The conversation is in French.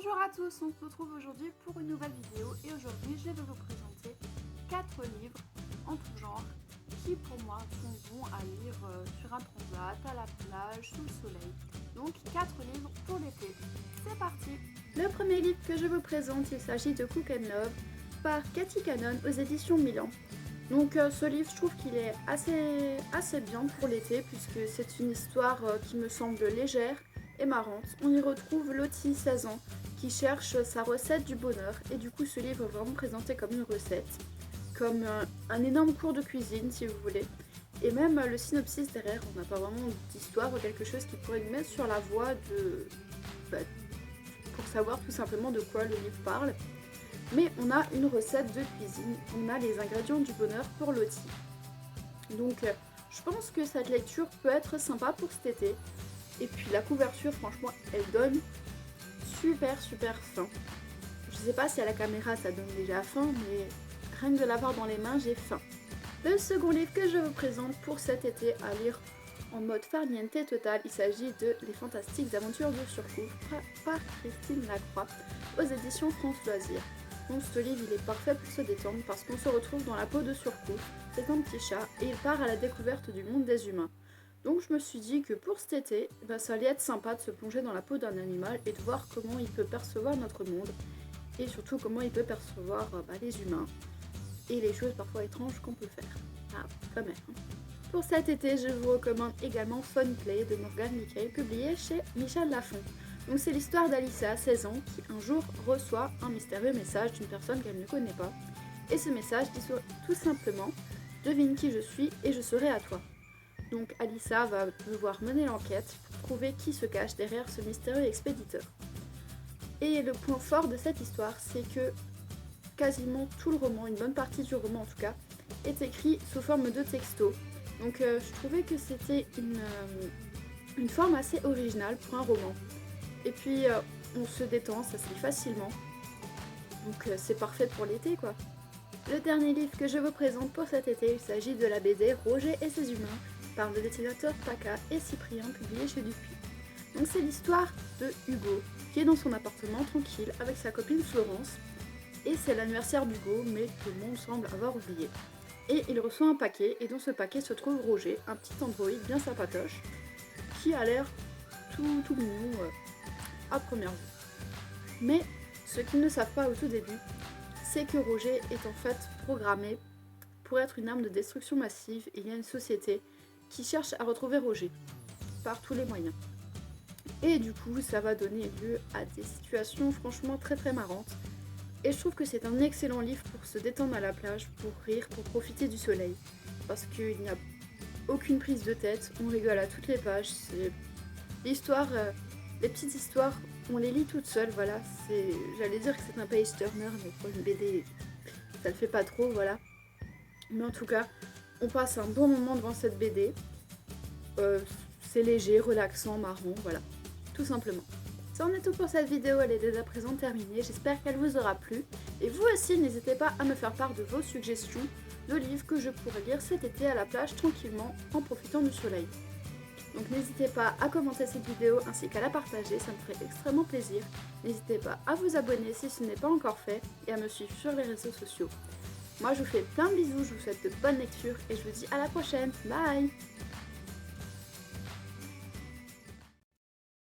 Bonjour à tous, on se retrouve aujourd'hui pour une nouvelle vidéo et aujourd'hui je vais vous présenter 4 livres en tout genre qui pour moi sont bons à lire sur un transat, à la plage, sous le soleil. Donc 4 livres pour l'été. C'est parti! Le premier livre que je vous présente, il s'agit de Cook and Love par Cathy Cannon aux éditions Milan. Donc ce livre, je trouve qu'il est assez bien pour l'été puisque c'est une histoire qui me semble légère et marrante. On y retrouve Lottie, 16 ans, qui cherche sa recette du bonheur et du coup ce livre est vraiment présenté comme une recette, comme un énorme cours de cuisine si vous voulez. Et même le synopsis derrière, on n'a pas vraiment d'histoire ou quelque chose qui pourrait nous mettre sur la voie pour savoir tout simplement de quoi le livre parle. Mais on a une recette de cuisine, on a les ingrédients du bonheur pour Lottie. Donc je pense que cette lecture peut être sympa pour cet été. Et puis la couverture, franchement, elle donne super faim. Je sais pas si à la caméra ça donne déjà faim, mais rien que de l'avoir dans les mains, j'ai faim. Le second livre que je vous présente pour cet été à lire en mode farniente total, il s'agit de Les Fantastiques Aventures de Surcouf par Christine Lacroix aux éditions France Loisirs. Donc ce livre il est parfait pour se détendre parce qu'on se retrouve dans la peau de Surcouf, c'est un petit chat et il part à la découverte du monde des humains. Donc je me suis dit que pour cet été, ça allait être sympa de se plonger dans la peau d'un animal et de voir comment il peut percevoir notre monde et surtout comment il peut percevoir les humains et les choses parfois étranges qu'on peut faire. Ah, quand même. Pour cet été, je vous recommande également Fun Play de Morgane Michael, publié chez Michel Lafon. Donc c'est l'histoire d'Alissa, 16 ans, qui un jour reçoit un mystérieux message d'une personne qu'elle ne connaît pas. Et ce message dit tout simplement « Devine qui je suis et je serai à toi ». Donc Alissa va devoir mener l'enquête pour trouver qui se cache derrière ce mystérieux expéditeur. Et le point fort de cette histoire, c'est que quasiment tout le roman, une bonne partie du roman en tout cas, est écrit sous forme de texto. Donc je trouvais que c'était une forme assez originale pour un roman. Et puis on se détend, ça se lit facilement. Donc c'est parfait pour l'été quoi. Le dernier livre que je vous présente pour cet été, il s'agit de la BD Roger et ses humains par le dessinateur Paca et Cyprien, publié chez Dupuis. Donc c'est l'histoire de Hugo qui est dans son appartement tranquille avec sa copine Florence et c'est l'anniversaire d'Hugo mais tout le monde semble avoir oublié. Et il reçoit un paquet et dans ce paquet se trouve Roger, un petit androïde bien sympatoche qui a l'air tout mignon à première vue. Mais ce qu'ils ne savent pas au tout début, c'est que Roger est en fait programmé pour être une arme de destruction massive et il y a une société qui cherche à retrouver Roger par tous les moyens. Et du coup, ça va donner lieu à des situations franchement très marrantes. Et je trouve que c'est un excellent livre pour se détendre à la plage, pour rire, pour profiter du soleil. Parce qu'il n'y a aucune prise de tête, on rigole à toutes les pages. C'est l'histoire, les petites histoires, on les lit toutes seules, voilà. J'allais dire que c'est un page turner, mais pour une BD, ça le fait pas trop, voilà. Mais en tout cas, on passe un bon moment devant cette BD. C'est léger, relaxant, marrant, voilà. Tout simplement. Ça en est tout pour cette vidéo, elle est dès à présent terminée. J'espère qu'elle vous aura plu. Et vous aussi, n'hésitez pas à me faire part de vos suggestions de livres que je pourrais lire cet été à la plage tranquillement en profitant du soleil. Donc n'hésitez pas à commenter cette vidéo ainsi qu'à la partager, ça me ferait extrêmement plaisir. N'hésitez pas à vous abonner si ce n'est pas encore fait et à me suivre sur les réseaux sociaux. Moi je vous fais plein de bisous, je vous souhaite de bonnes lectures et je vous dis à la prochaine. Bye!